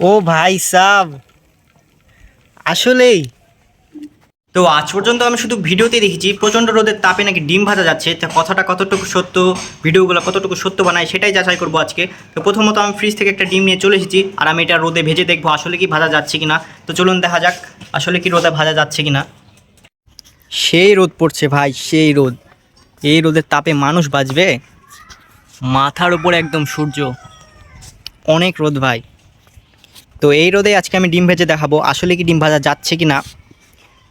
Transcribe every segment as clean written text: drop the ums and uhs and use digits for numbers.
ও ভাই সাব, আসলেই তো আজ পর্যন্ত আমি শুধু ভিডিওতে দেখেছি প্রচণ্ড রোদের তাপে নাকি ডিম ভাজা যাচ্ছে। তা কথাটা কতটুকু সত্য, ভিডিওগুলো কতটুকু সত্য বানায় সেটাই যাচাই করবো আজকে। তো প্রথমত আমি ফ্রিজ থেকে একটা ডিম নিয়ে চলে এসেছি, আর আমি এটা রোদে ভেজে দেখবো আসলে কি ভাজা যাচ্ছে কিনা। তো চলুন দেখা যাক আসলে কি রোদে ভাজা যাচ্ছে কিনা। সেই রোদ পড়ছে ভাই, সেই রোদ। এই রোদের তাপে মানুষ বাঁচবে? মাথার উপরে একদম সূর্য, অনেক রোদ ভাই। তো এই রোদে আজকে আমি ডিম ভেজে দেখাবো আসলে কি ডিম ভাজা যাচ্ছে কি না।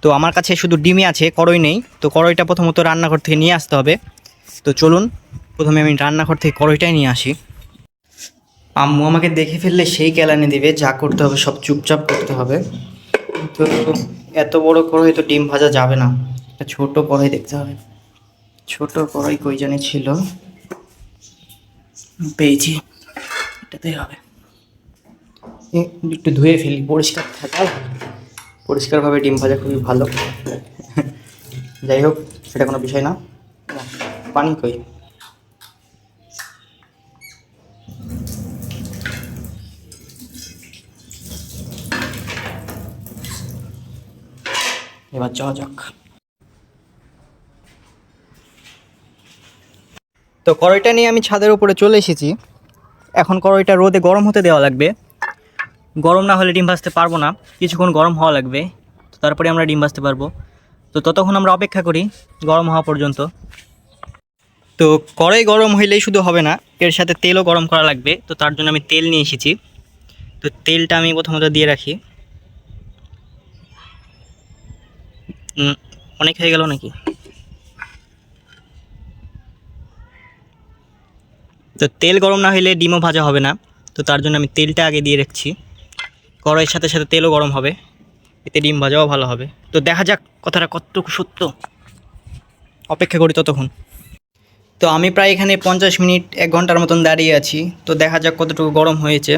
তো আমার কাছে শুধু ডিমই আছে, কড়ই নেই। তো কড়ইটা প্রথমত রান্নাঘর থেকে নিয়ে আসতে হবে। তো চলুন প্রথমে আমি রান্নাঘর থেকে কড়ইটাই নিয়ে আসি। আম্মু আমাকে দেখে ফেললে সেই কেলানি দিবে, যা করতে হবে সব চুপচাপ করতে হবে। তো এত বড় কড়াই তো ডিম ভাজা যাবে না, একটা ছোট কড়াই দেখতে হবে। ছোট কড়াই কই জানি ছিল, পেয়েছি, এটাতেই হবে। একটু ধুয়ে ফেলি, পরিষ্কার থাকায় পরিষ্কারভাবে ডিম ভাজা খুবই ভালো। যাই হোক, সেটা কোনো বিষয় না। পানি কই? এবার যাওয়া যাক। তো কড়াইটা নিয়ে আমি ছাদের উপরে চলে এসেছি। এখন কড়াইটা রোদে গরম হতে দেওয়া লাগবে। গরম না হলে ডিম ভাজতে পারবো না, কিছুক্ষণ গরম হওয়া লাগবে। তো তারপরে আমরা ডিম ভাজতে পারবো। তো ততক্ষণ আমরা অপেক্ষা করি গরম হওয়া পর্যন্ত। তো কড়াই গরম হইলেই শুধু হবে না, এর সাথে তেলও গরম করা লাগবে। তো তার জন্য আমি তেল নিয়ে এসেছি। তো তেলটা আমি প্রথমত দিয়ে রাখি। অনেক হয়ে গেল নাকি? তো তেল গরম না হলে ডিমও ভাজা হবে না। তো তার জন্য আমি তেলটা আগে দিয়ে রাখছি। কড়াইয়ের সাথে সাথে তেলও গরম হবে, এতে ডিম ভাজাও ভালো হবে। তো দেখা যাক কথাটা কতটুকু সত্য, অপেক্ষা করি ততক্ষণ। তো আমি প্রায় এখানে 50 মিনিট 1 ঘন্টার মতন দাঁড়িয়ে আছি। তো দেখা যাক কতটুকু গরম হয়েছে।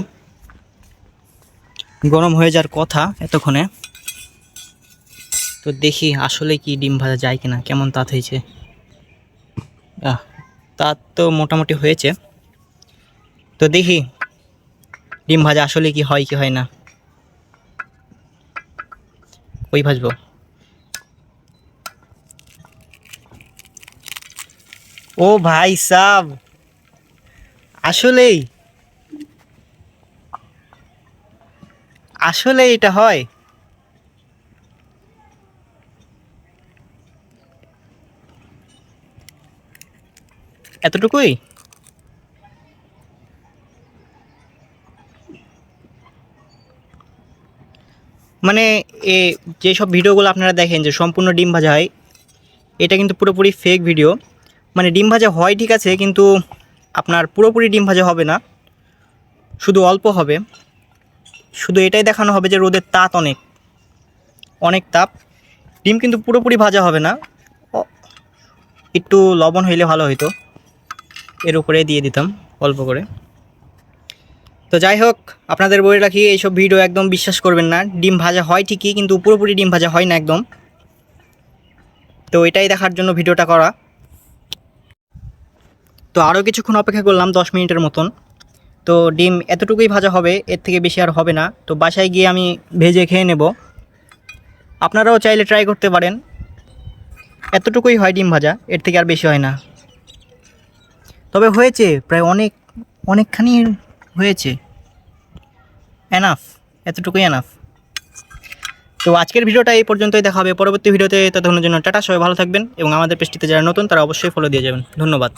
গরম হয়ে যাওয়ার কথা এতক্ষণে। তো দেখি আসলে কি ডিম ভাজা যায় কিনা, কেমন তাত হয়েছে। তাত তো মোটামুটি হয়েছে। তো দেখি ডিম ভাজা আসলে কি হয় কি হয় না। ওই ভাজবো। ও ভাই সাব, আসলেই আসলে এটা হয়? এতটুকুই? মানে যেসব ভিডিওগুলো আপনারা দেখেন যে সম্পূর্ণ ডিম ভাজা হয়, এটা কিন্তু পুরোপুরি ফেক ভিডিও। মানে ডিম ভাজা হয় ঠিক আছে, কিন্তু আপনার পুরোপুরি ডিম ভাজা হবে না, শুধু অল্প হবে। শুধু এটাই দেখানো হবে যে রোদের তাপ অনেক, অনেক তাপ। ডিম কিন্তু পুরোপুরি ভাজা হবে না। একটু লবণ হইলে ভালো হইতো, এর উপরে দিয়ে দিতাম অল্প করে। তো যাই হোক, আপনাদের বলে রাখি এইসব ভিডিও একদম বিশ্বাস করবেন না। ডিম ভাজা হয় ঠিকই, কিন্তু পুরোপুরি ডিম ভাজা হয় না একদম। তো এটাই দেখার জন্য ভিডিওটা করা। তো আরও কিছুক্ষণ অপেক্ষা করলাম, 10 মিনিটের মতন। তো ডিম এতটুকুই ভাজা হবে, এর থেকে বেশি আর হবে না। তো বাসায় গিয়ে আমি ভেজে খেয়ে নেব। আপনারাও চাইলে ট্রাই করতে পারেন। এতটুকুই হয় ডিম ভাজা, এর থেকে আর বেশি হয় না। তবে হয়েছে প্রায় অনেকখানি হয়েছে। এনাফ, এতটুকুই এনাফ। তো আজকের ভিডিওটা এই পর্যন্তই, দেখা হবে পরবর্তী ভিডিওতে। ততক্ষণের জন্য টাটা, সবাই ভালো থাকবেন এবং আমাদের পেজটিতে যারা নতুন তারা অবশ্যই ফলো দিয়ে যাবেন। ধন্যবাদ।